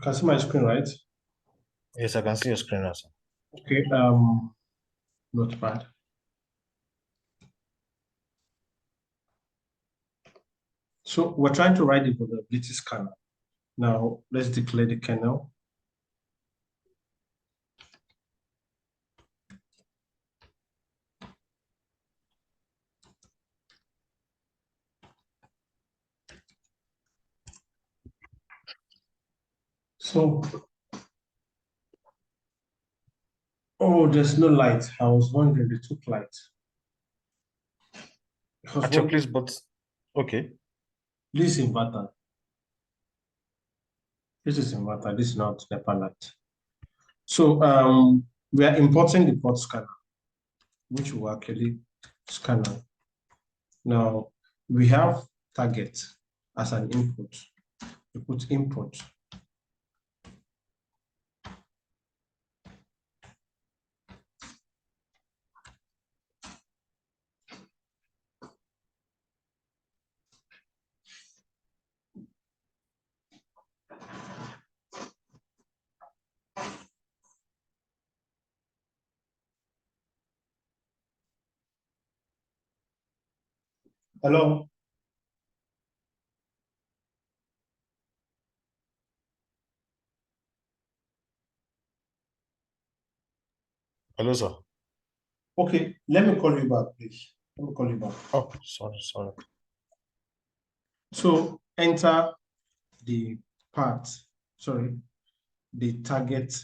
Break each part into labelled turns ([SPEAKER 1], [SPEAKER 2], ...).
[SPEAKER 1] can see my screen, right?
[SPEAKER 2] Yes, I can see your screen also.
[SPEAKER 1] Okay, not bad. So we're trying to write the vulnerability scanner. Now let's declare the kernel. So, oh, there's no light. I was wondering they took light.
[SPEAKER 2] Actually, please, but okay.
[SPEAKER 1] This is inverter. This is inverter. This is not NEPA light. So we are importing the port scanner, which will actually scan. Now we have target as an input. We put input. Hello.
[SPEAKER 2] Hello, sir.
[SPEAKER 1] Okay, let me call you back, please. Let me call you back.
[SPEAKER 2] Oh, sorry.
[SPEAKER 1] So enter the the target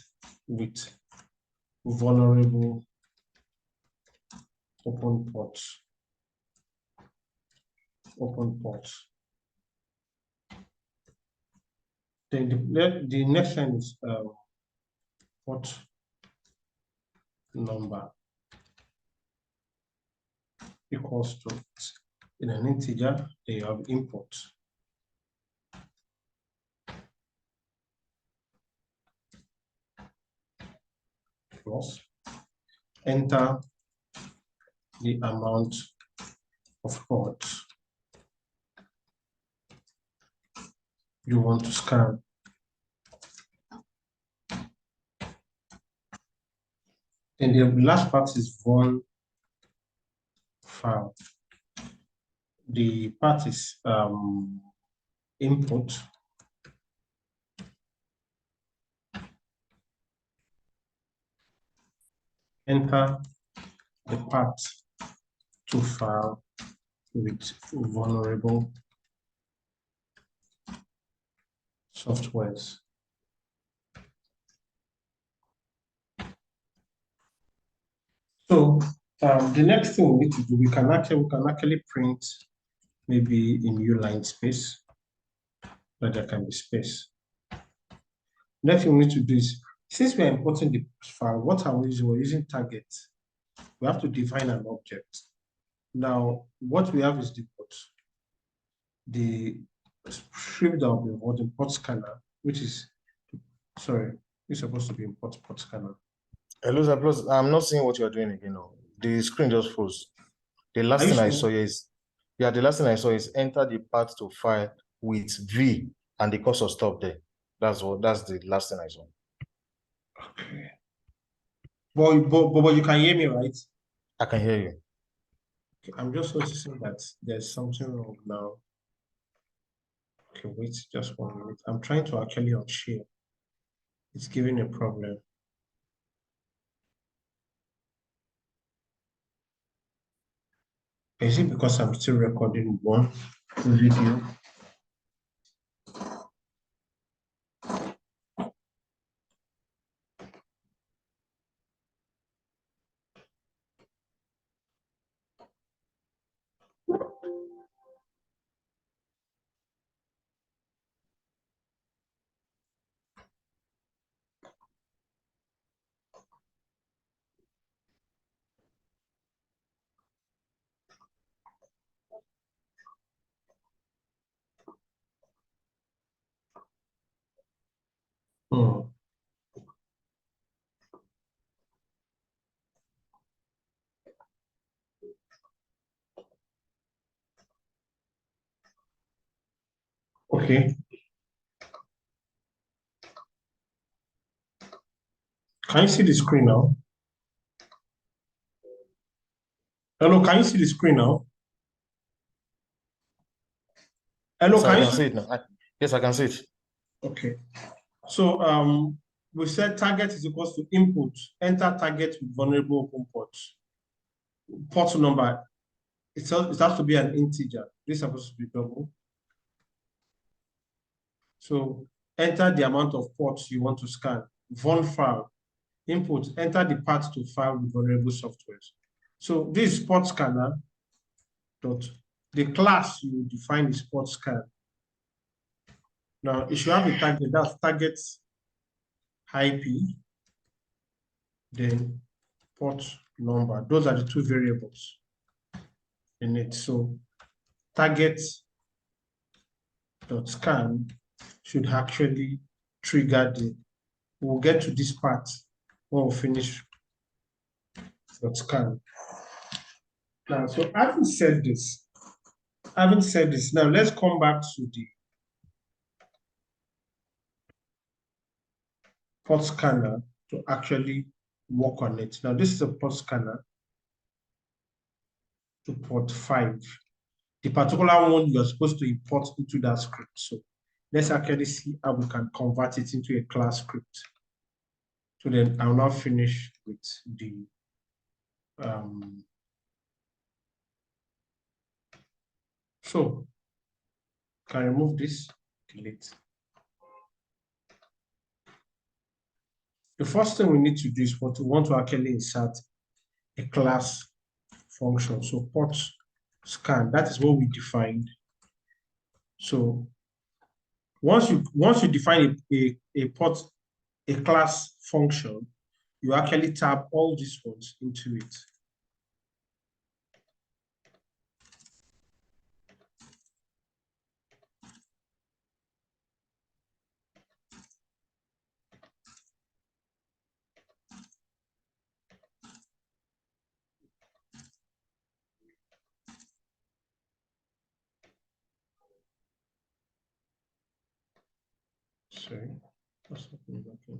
[SPEAKER 1] with vulnerable open port. Then the next line is port number equals to, in an integer, they have input. Plus, enter the amount of ports you want to scan. And the last part is one file. The part is input. Enter the part to file with vulnerable softwares. So the next thing we need to do, we can actually print maybe a new line space, that there can be space. Next thing we need to do is, since we are importing the file, what are we using? We're using target. We have to define an object. Now, what we have is the script that will be involved in port scanner, which is, sorry, it's supposed to be import port scanner.
[SPEAKER 2] Hello, sir. Plus, I'm not seeing what you're doing again. No. The screen just froze. The last thing I saw is, yeah, the last thing I saw is enter the path to file with V and the cursor stop there. That's the last thing I saw.
[SPEAKER 1] Okay. But you can hear me, right?
[SPEAKER 2] I can hear you.
[SPEAKER 1] Okay, I'm just noticing that there's something wrong now. Okay, wait just 1 minute. I'm trying to actually unshare. It's giving a problem. Is it because I'm still recording one video? Hmm. Okay. Can you see the screen now? Hello, can you see the screen now? Hello,
[SPEAKER 2] Yes, I
[SPEAKER 1] can you
[SPEAKER 2] can
[SPEAKER 1] see?
[SPEAKER 2] see it now. Yes, I can see it.
[SPEAKER 1] Okay. So we said target is equals to input, enter target with vulnerable open port. Port number, it has to be an integer. This is supposed to be double. So enter the amount of ports you want to scan. Von file. Input, enter the path to file with vulnerable softwares. So this port scanner dot the class you define is port scan. Now it should have a target, that's target IP, then port number. Those are the two variables in it. So target dot scan should actually trigger the, we'll get to this part when we finish dot scan. Now, so having said this, now let's come back to the port scanner to actually work on it. Now, this is a port scanner to port 5. The particular one you're supposed to import into that script. So let's actually see how we can convert it into a class script. So then I'll now finish with the so can I remove this, delete. The first thing we need to do is we want to actually insert a class function. So port scan, that is what we defined. So once you define a class function, you actually tab all these ones into it. Sorry, what's happening back here?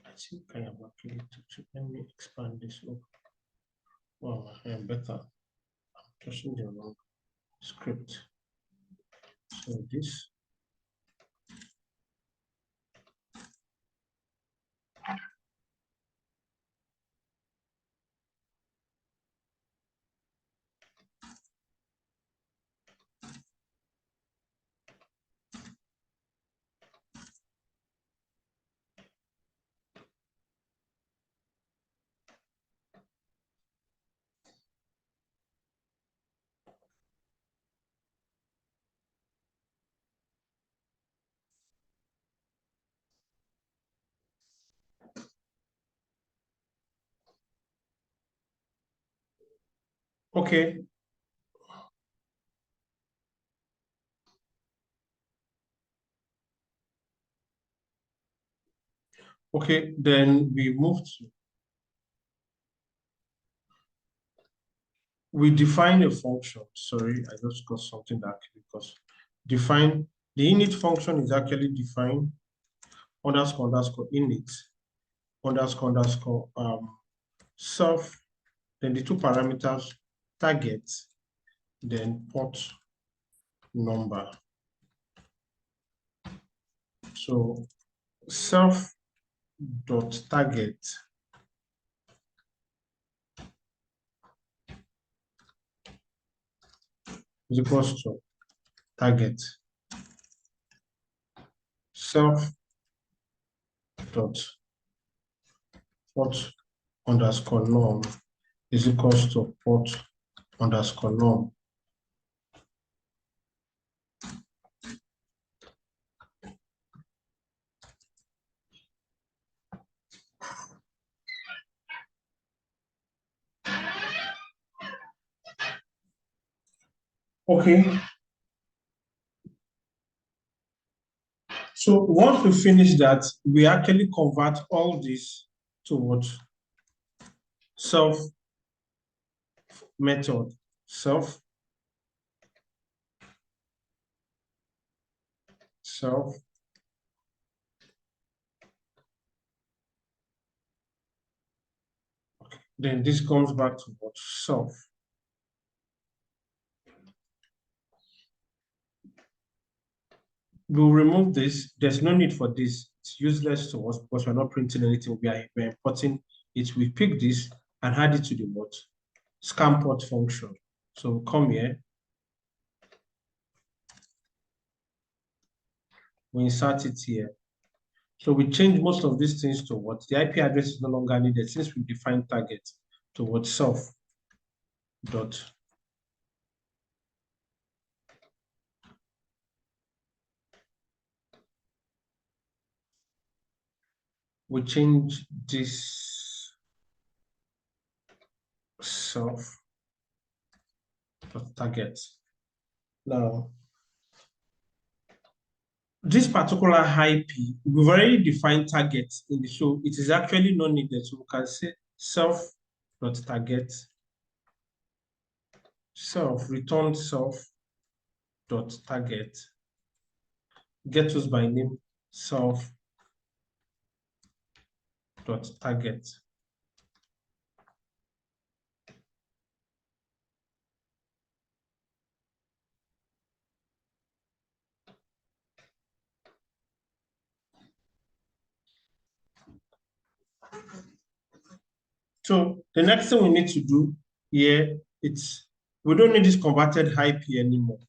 [SPEAKER 1] I think I have actually let me expand this up. Wow, I am better. I'm touching the wrong script. So this. Okay. Okay, then we define a function. Sorry, I just got something that because define the init function is actually defined underscore init underscore self, then the two parameters target, then port number. So self dot target is equals to target self dot port underscore norm is equals to port underscore norm. Okay. So once we finish that, we actually convert all this to what? Self method, self self. Okay. Then this comes back to what? Self. We'll remove this. There's no need for this. It's useless to us because we're not printing anything. We're importing it. We pick this and add it to the what? Scan port function. So we'll come here. We insert it here. So we change most of these things to what? The IP address is no longer needed since we define target to what? Self dot. We change this self dot target. Now, this particular IP, we've already defined target in the show. It is actually not needed. So we can say self dot target, self return self dot target, get us by name self dot target. So the next thing we need to do here, we don't need this converted IP anymore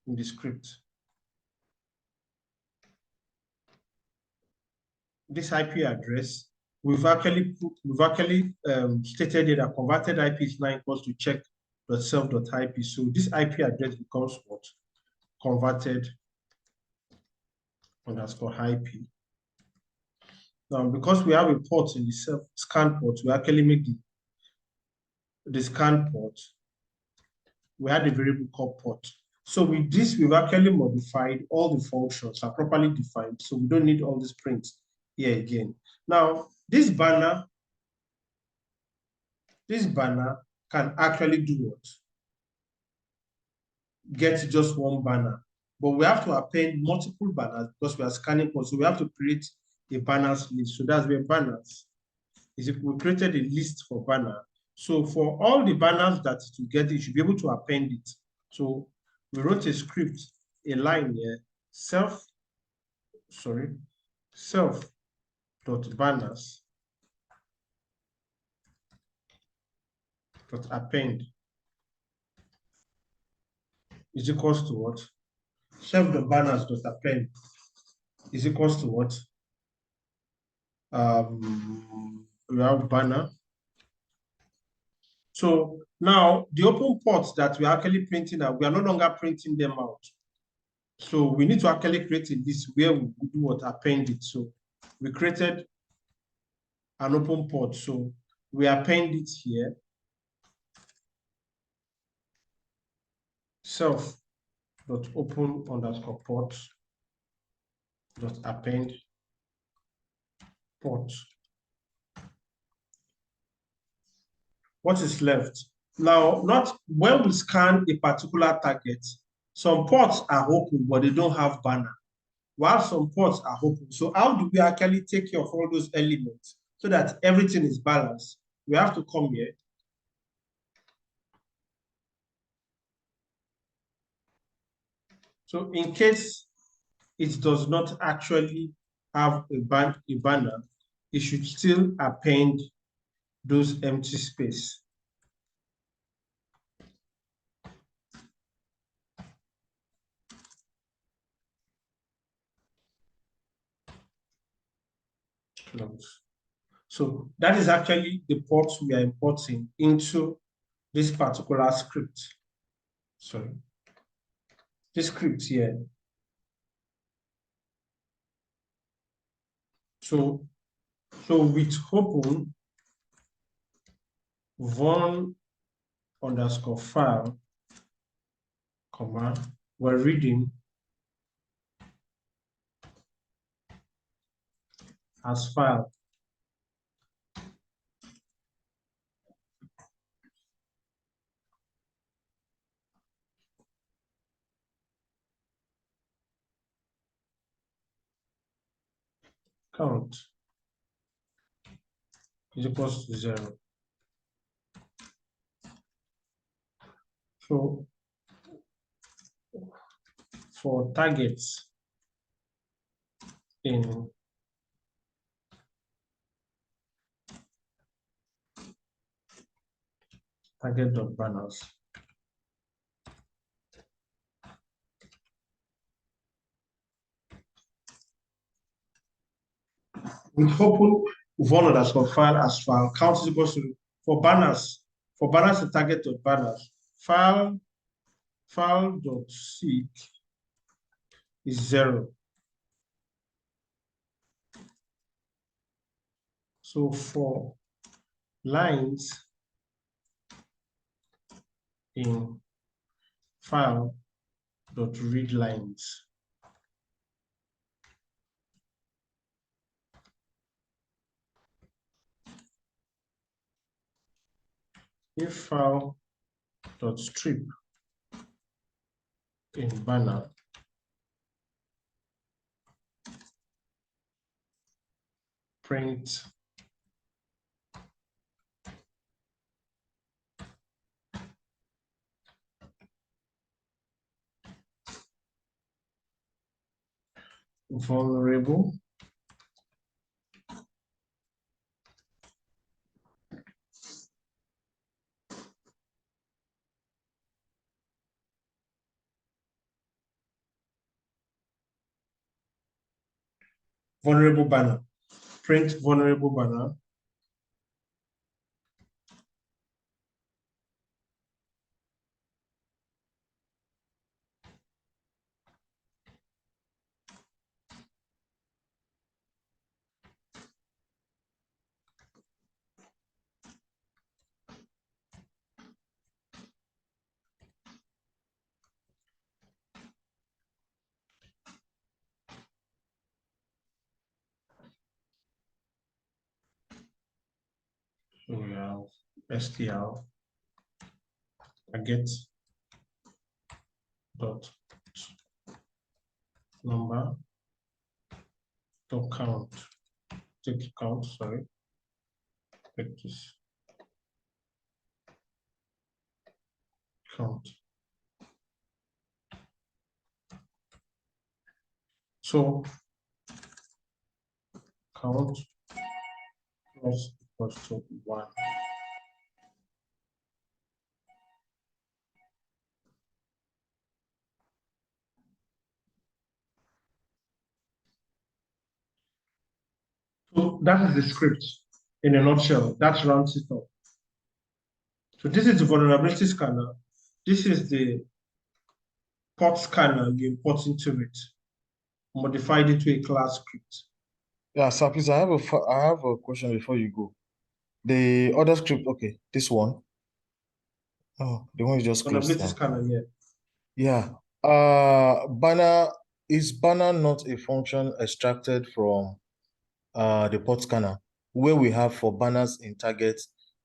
[SPEAKER 1] in the script. This IP address, we've actually stated it that converted IP is now equals to check.self.ip. So this IP address becomes what? Converted underscore IP. Now, because we have a port in the self scan port, we actually make the scan port. We had a variable called port. So with this, we've actually modified all the functions are properly defined. So we don't need all these prints here again. Now, this banner can actually do what? Get just one banner. But we have to append multiple banners because we are scanning ports. So we have to create a banners list. So that's where banners is if we created a list for banner. So for all the banners that it will get, you should be able to append it. So we wrote a script, a line here, self dot banners dot append is equals to what? Self dot banners dot append is equals to what? We have banner. So now the open ports that we're actually printing out, we are no longer printing them out. So we need to actually create a list where we do what? Append it. So we created an open port. So we append it here. Self dot open underscore port dot append port. What is left? Now, not when we scan a particular target, some ports are open, but they don't have banner, while some ports are open. So how do we actually take care of all those elements so that everything is balanced? We have to come here. So in case it does not actually have a banner, it should still append those empty space. Close. So that is actually the ports we are importing into this particular script. Sorry, this script here. So with open von underscore file, comma, we're reading as file. count is equals to 0. So for targets in target.banners, we open one underscore file as file count is equals to for banners to target.banners file.seek is 0. So for lines in file.read lines, if file.strip in banner print vulnerable banner, print vulnerable banner, so we have str target dot number dot count, take count, sorry, take this count. So count plus equals to 1. So that is the script in a nutshell. That rounds it up. So this is the vulnerability scanner. This is the port scanner you import into it, modified it to a class script.
[SPEAKER 2] Yeah, sir, please, I have a question before you go. The other script, okay, this one. Oh, the one you just closed
[SPEAKER 1] Vulnerability
[SPEAKER 2] now.
[SPEAKER 1] scanner, yeah.
[SPEAKER 2] Yeah. Banner, is banner not a function extracted from the port scanner where we have for banners in target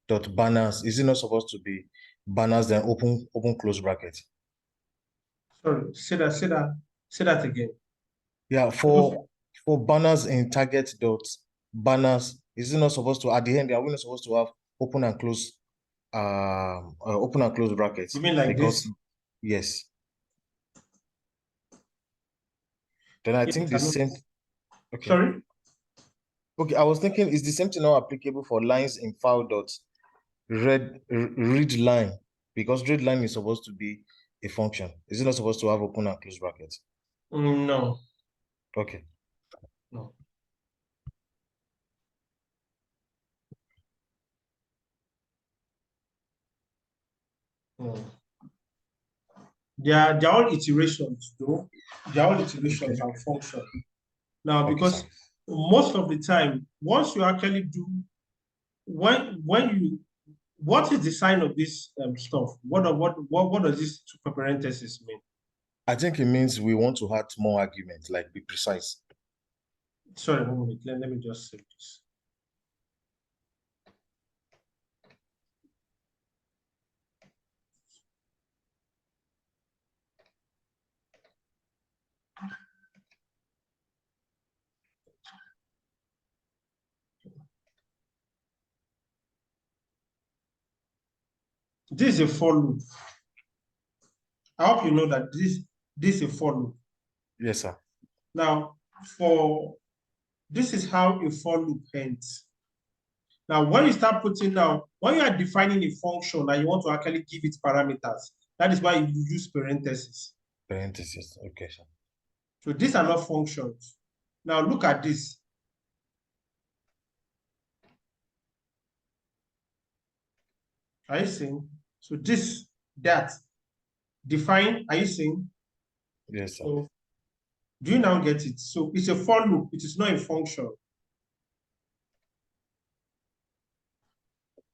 [SPEAKER 2] dot banners? Is it not supposed to be banners then open close bracket?
[SPEAKER 1] Sorry, say that again.
[SPEAKER 2] Yeah, for banners in target dot banners, is it not supposed to at the end? Are we not supposed to have open and close brackets?
[SPEAKER 1] You mean like
[SPEAKER 2] Because
[SPEAKER 1] this?
[SPEAKER 2] yes. Then I think the same. Okay.
[SPEAKER 1] Sorry?
[SPEAKER 2] Okay, I was thinking, is the same thing now applicable for lines in file dot read line? Because read line is supposed to be a function. Is it not supposed to have open and close brackets?
[SPEAKER 1] No.
[SPEAKER 2] Okay.
[SPEAKER 1] No. No. They're all iterations, though. They're all iterations and functions. Now,
[SPEAKER 2] Okay,
[SPEAKER 1] because
[SPEAKER 2] sir.
[SPEAKER 1] most of the time, once you actually do, when you, what is the sign of this stuff? What does this super parenthesis mean?
[SPEAKER 2] I think it means we want to add more argument, like be precise.
[SPEAKER 1] Sorry, 1 minute. Let me just save this. This is a for loop. I hope you know that this is a for loop.
[SPEAKER 2] Yes, sir.
[SPEAKER 1] Now, this is how a for loop ends. Now, when you start putting down, when you are defining a function and you want to actually give it parameters, that is why you use parentheses.
[SPEAKER 2] Parentheses. Okay, sir.
[SPEAKER 1] So these are not functions. Now look at this. Are you seeing? So this, that, define, are you seeing?
[SPEAKER 2] Yes, sir.
[SPEAKER 1] So do you now get it? So it's a for loop, it is not a function.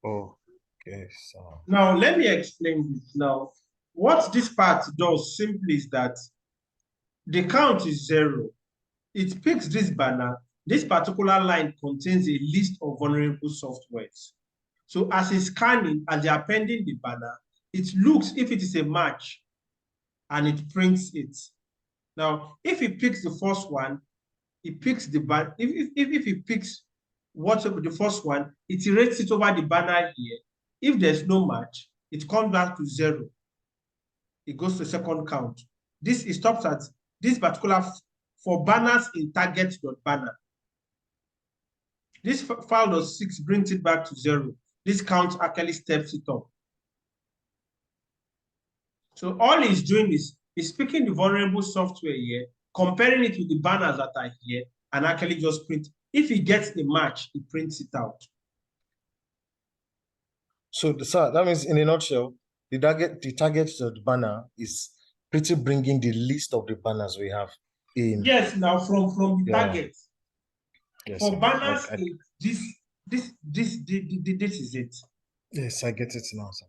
[SPEAKER 2] Okay, sir.
[SPEAKER 1] Now let me explain this. Now, what this part does simply is that the count is 0. It picks this banner. This particular line contains a list of vulnerable softwares. So as it's scanning, as they are appending the banner, it looks if it is a match and it prints it. Now, if it picks the first one, it picks the banner. If it picks whatever the first one, it iterates it over the banner here. If there's no match, it comes back to 0. It goes to second count. This it stops at this particular for banners in target.banner. This file.6 brings it back to 0. This count actually steps it up. So all he's doing is he's picking the vulnerable software here, comparing it with the banners that are here, and actually just print. If he gets a match, he prints it out.
[SPEAKER 2] So, sir, that means in a nutshell, the target of the banner is pretty bringing the list of the banners we have in.
[SPEAKER 1] Yes, now from the target.
[SPEAKER 2] Yes,
[SPEAKER 1] for
[SPEAKER 2] sir.
[SPEAKER 1] banners, this is it.
[SPEAKER 2] Yes, I get it now, sir.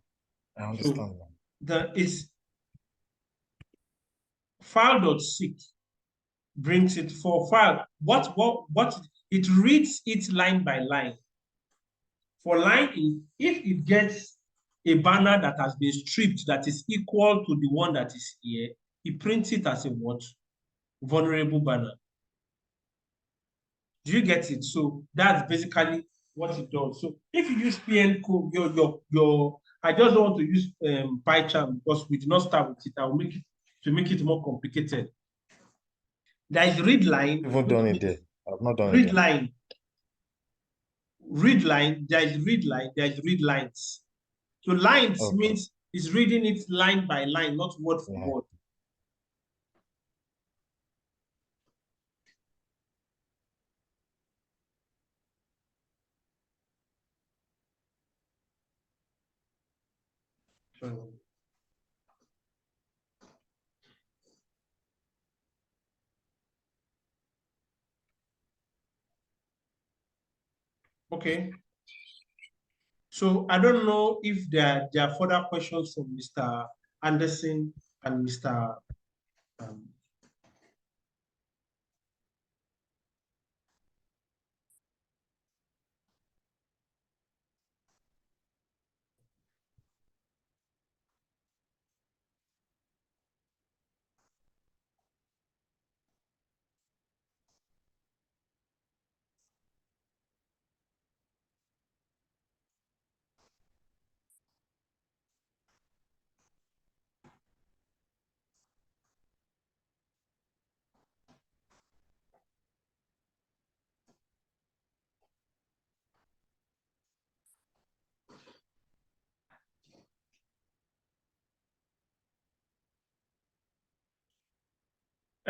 [SPEAKER 2] I understand now.
[SPEAKER 1] That is file.6 brings it for file. What it reads it line by line. For line, if it gets a banner that has been stripped that is equal to the one that is here, it prints it as a what? Vulnerable banner. Do you get it? So that's basically what it does. So if you use PN code, I just don't want to use PyCharm because we did not start with it. I will make it more complicated. There is read line.
[SPEAKER 2] I've not done it there. I've not done
[SPEAKER 1] read
[SPEAKER 2] it.
[SPEAKER 1] Line. Read line. There is read line. There is read lines. So lines means it's reading it line by line, not word for word. Okay. So I don't know if there are further questions from Mr. Anderson and Mr.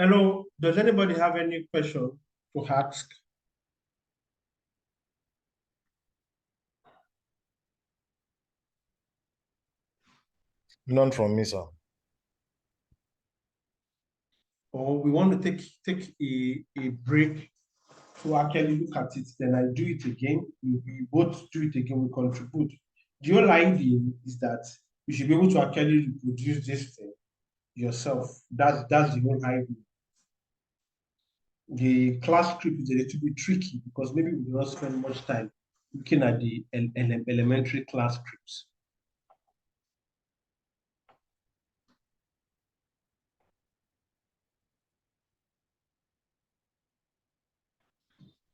[SPEAKER 1] Hello, does anybody have any question to ask?
[SPEAKER 2] None from me, sir.
[SPEAKER 1] Or we want to take a break to actually look at it, then I do it again. We both do it again, we contribute. The whole idea is that you should be able to actually reproduce this thing yourself. That's the whole idea. The class script is a little bit tricky because maybe we do not spend much time looking at the elementary class scripts.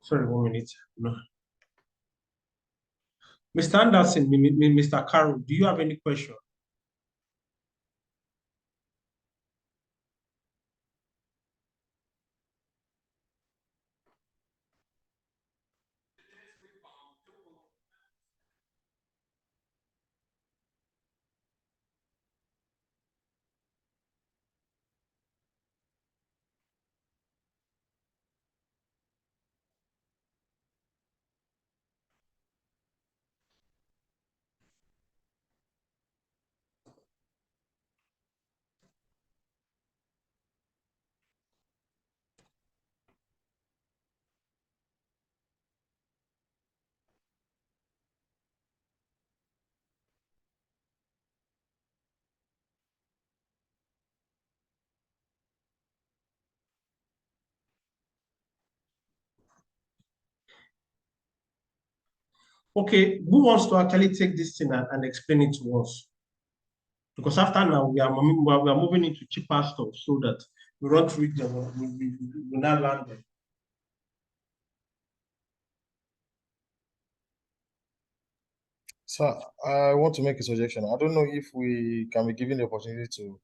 [SPEAKER 1] Sorry, 1 minute. No. Mr. Anderson, Mr. Carroll, do you have any question? Okay, who wants to actually take this thing and explain it to us? Because after now, we are moving into cheaper stuff so that we run through it, we not land there.
[SPEAKER 2] So I want to make a suggestion. I don't know if we can be given the opportunity to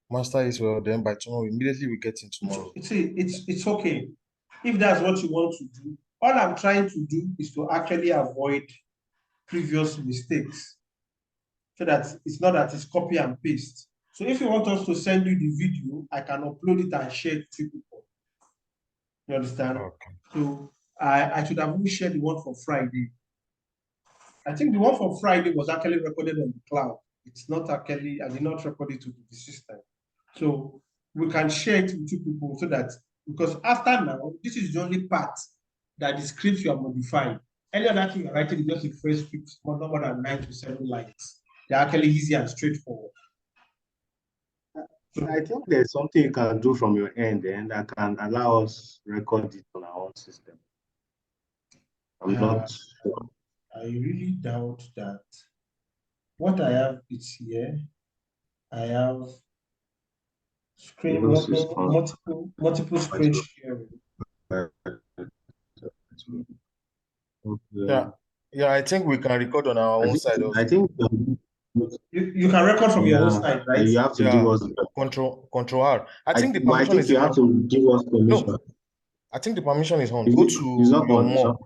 [SPEAKER 2] master it well, then by tomorrow, immediately we get in tomorrow.
[SPEAKER 1] It's okay. If that's what you want to do, all I'm trying to do is to actually avoid previous mistakes so that it's not that it's copy and paste. So if you want us to send you the video, I can upload it and share it to people. You understand?
[SPEAKER 2] Okay.
[SPEAKER 1] So I should have only shared the one for Friday. I think the one for Friday was actually recorded on the cloud. It's not actually, I did not record it to the system. So we can share it with two people so that, because after now, this is the only part that the scripts you are modifying. Any other thing you're writing is just a phrase script, no more than 9 to 7 lines. They're actually easy and straightforward.
[SPEAKER 3] So I think there's something you can do from your end and that can allow us record it on our own system. I'm not sure.
[SPEAKER 1] I really doubt that. What I have is here. I have screen multiple screen sharing.
[SPEAKER 2] Yeah, yeah, I think we can record on our own side also.
[SPEAKER 3] I think
[SPEAKER 1] You can record from your own side, right?
[SPEAKER 3] you have to give us
[SPEAKER 2] Control R. I think the
[SPEAKER 3] but I
[SPEAKER 2] permission
[SPEAKER 3] think
[SPEAKER 2] is
[SPEAKER 3] you have to give us permission.
[SPEAKER 2] No, I think the permission is on.
[SPEAKER 3] Is
[SPEAKER 2] Go
[SPEAKER 3] it-
[SPEAKER 2] to
[SPEAKER 3] it's not
[SPEAKER 2] your
[SPEAKER 3] on, it's
[SPEAKER 2] more.
[SPEAKER 3] not-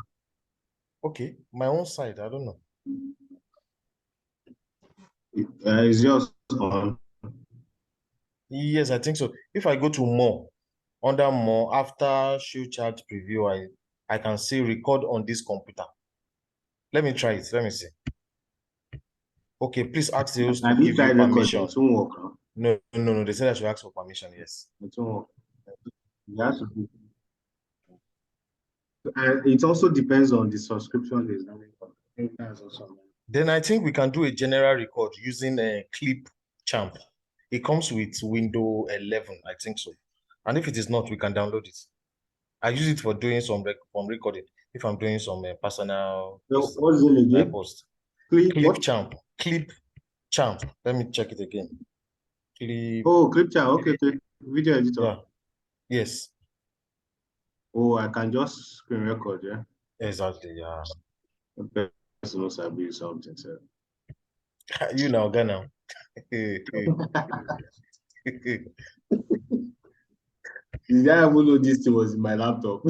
[SPEAKER 2] Okay, my own side. I don't know.
[SPEAKER 3] It's just on.
[SPEAKER 2] Yes, I think so. If I go to more, under more, after show chart preview, I can see record on this computer. Let me try it. Let me see. Okay, please ask the host to
[SPEAKER 3] Have you
[SPEAKER 2] give you
[SPEAKER 3] tried recording?
[SPEAKER 2] permission.
[SPEAKER 3] It won't work. Huh?
[SPEAKER 2] No. They said I should ask for permission. Yes.
[SPEAKER 3] It won't work. You have to be. And it also depends on the subscription is. I think that's also.
[SPEAKER 2] Then I think we can do a general record using a clip champ. It comes with Windows 11, I think so. And if it is not, we can download it. I use it for doing some recording. If I'm doing some personal
[SPEAKER 3] So what is it again?
[SPEAKER 2] post.
[SPEAKER 3] Clip
[SPEAKER 2] Champ. Let me check it again.
[SPEAKER 3] Clip champ. Okay. Video editor.
[SPEAKER 2] Yeah. Yes.
[SPEAKER 3] Oh, I can just screen record, yeah.
[SPEAKER 2] Exactly. Yeah.
[SPEAKER 3] The person knows I be something. So.
[SPEAKER 2] You know, Ghana.
[SPEAKER 3] Did I even know this thing was in my laptop?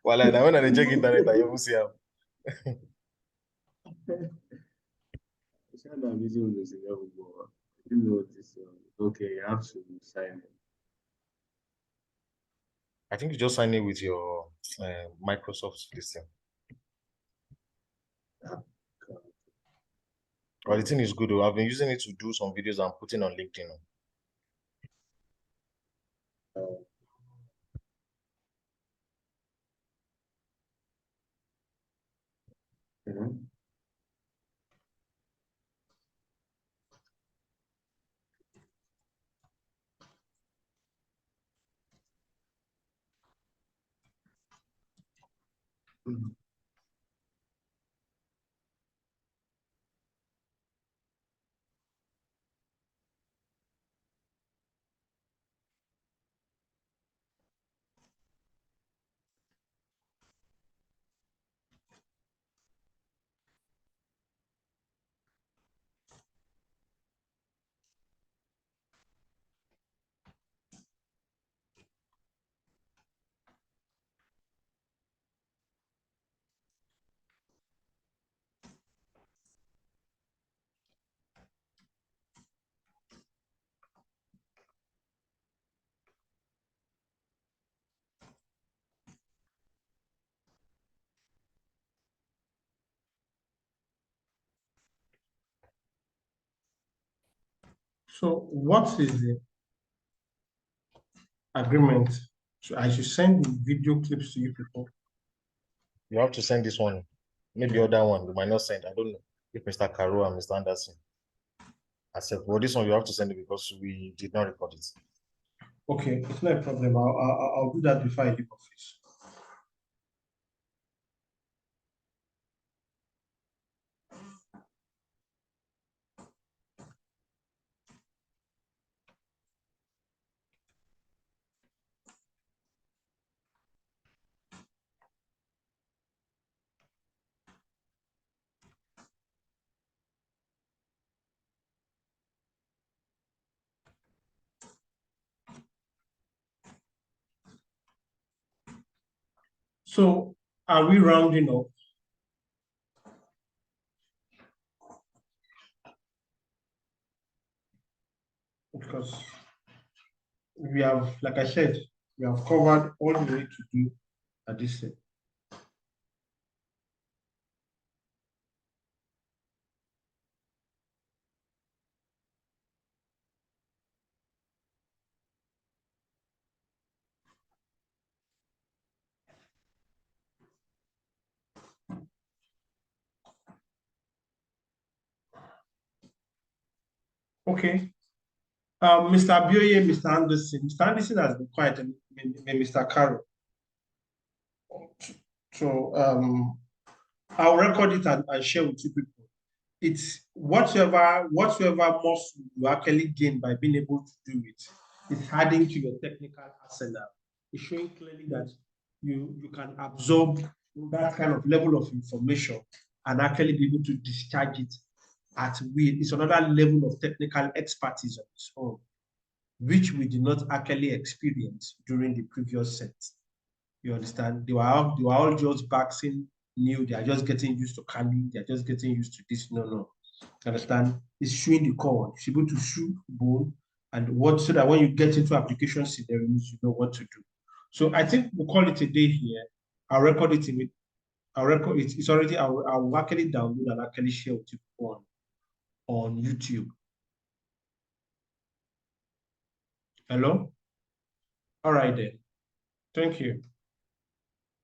[SPEAKER 2] Well, now when I check internet, I even see how.
[SPEAKER 3] You know this. Okay, you have to sign in.
[SPEAKER 2] I think you just sign in with your Microsoft system. Well, the thing is good though. I've been using it to do some videos I'm putting on LinkedIn.
[SPEAKER 1] So what is the agreement? So I should send the video clips to you people.
[SPEAKER 2] You have to send this one. Maybe other one you might not send. I don't know if Mr. Caro and Mr. Anderson accept. Well, this one you have to send it because we did not record it.
[SPEAKER 1] Okay, it's not a problem. I'll do that before I leave office. So are we rounding up? Because we have, like I said, we have covered all we need to do at this stage. Okay. Mr. Abioye, Mr. Anderson. Mr. Anderson has been quiet, and Mr. Carroll. So I'll record it and share with you people. It's whatever most you actually gain by being able to do it. It's adding to your technical arsenal. It's showing clearly that you can absorb that kind of level of information and actually be able to discharge it at will. It's another level of technical expertise on its own, which we did not actually experience during the previous set. You understand? They were all just boxing new. They are just getting used to Kali. They are just getting used to this. No. You understand? It's showing the core. It's able to shoot bone and what, so that when you get into application scenarios, you know what to do. So I think we'll call it a day here. I'll record it in it. I'll record it. It's already. I'll actually download and actually share with you on YouTube. Hello? All right then. Thank you.